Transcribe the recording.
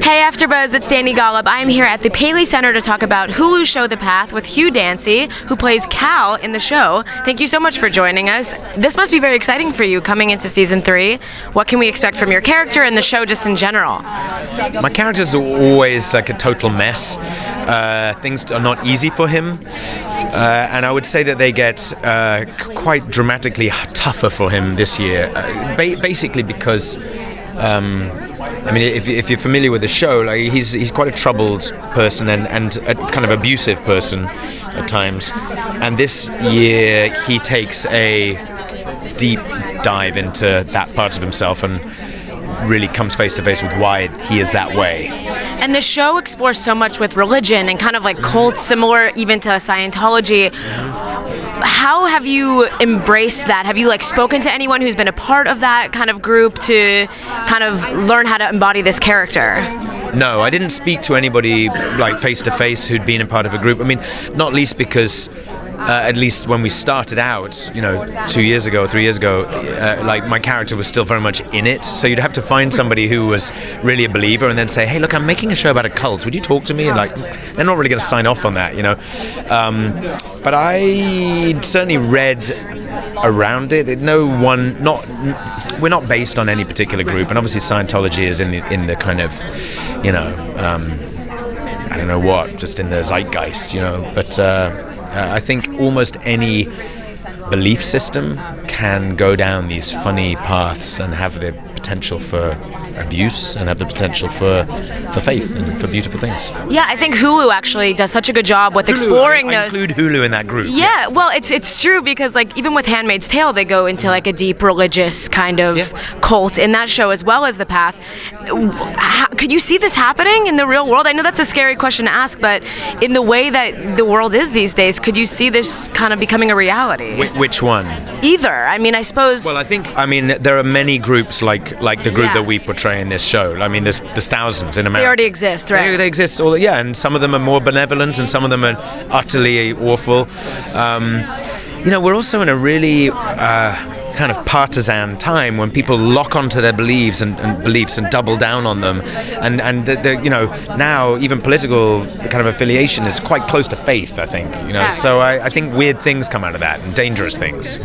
Hey AfterBuzz, it's Dani Golub. I am here at the Paley Center to talk about Hulu's show The Path with Hugh Dancy, who plays Cal in the show. Thank you so much for joining us. This must be very exciting for you coming into season 3. What can we expect from your character and the show just in general? My character's always like a total mess. Things are not easy for him. And I would say that they get quite dramatically tougher for him this year. Basically because I mean, if you're familiar with the show, like he's quite a troubled person and a kind of abusive person at times. And this year he takes a deep dive into that part of himself and really comes face to face with why he is that way. And the show explores so much with religion and kind of like cults, similar even to Scientology. How have you embraced that? Have you spoken to anyone who's been a part of that kind of group to kind of learn how to embody this character? No, I didn't speak to anybody like face to face who'd been a part of a group. I mean, not least because at least when we started out, 2 years ago, 3 years ago, like my character was still very much in it. So you'd have to find somebody who was really a believer and then say, hey, look, I'm making a show about a cult. Would you talk to me? And they're not really going to sign off on that, But I certainly read around it. We're not based on any particular group, and obviously Scientology is in the kind of, I don't know what, just in the zeitgeist, But I think almost any belief system can go down these funny paths and have the potential for abuse and have the potential for faith and for beautiful things. Yeah, I think Hulu actually does such a good job with exploring I those. Include Hulu in that group. Yeah, yes. Well, it's true because even with Handmaid's Tale, they go into a deep religious kind of cult in that show as well as The Path. Could you see this happening in the real world? I know that's a scary question to ask, but in the way that the world is these days, could you see this kind of becoming a reality? Which one? Either. I mean, I suppose. Well, there are many groups like the group that we portray in this show. I mean, there's thousands in America. They already exist, right? They exist, and some of them are more benevolent, and some of them are utterly awful. We're also in a really kind of partisan time when people lock onto their beliefs and double down on them, and now even political kind of affiliation is quite close to faith. I think So I think weird things come out of that, and dangerous things.